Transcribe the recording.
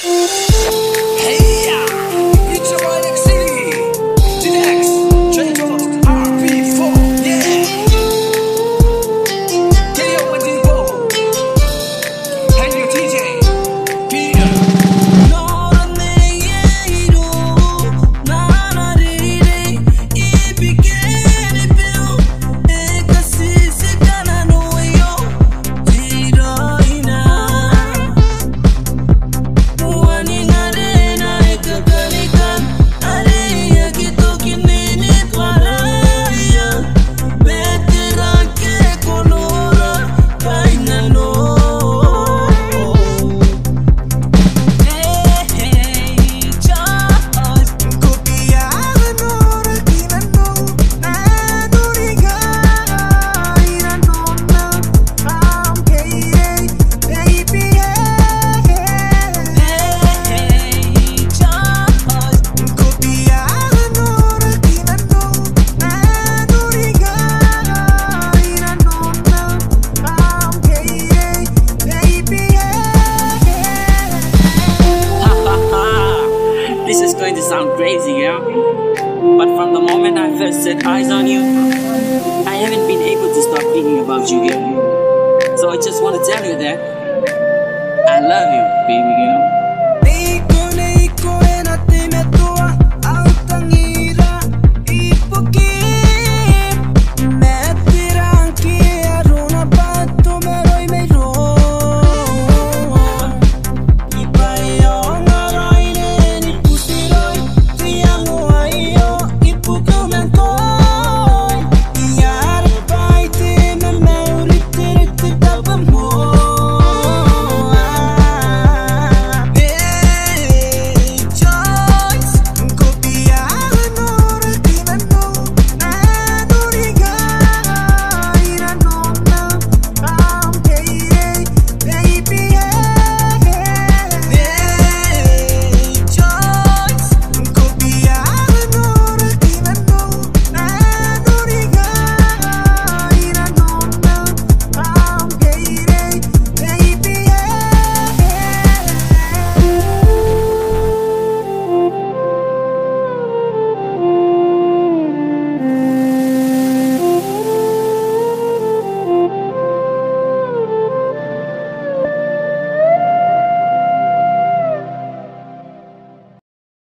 Hey, it's a Rolex City. The next J Toast RP4. Yeah. Get up with Debo. And your TJ. Peter. This is going to sound crazy, yeah? But from the moment I first set eyes on you, I haven't been able to stop thinking about you, girl. So I just want to tell you that I love you, baby girl.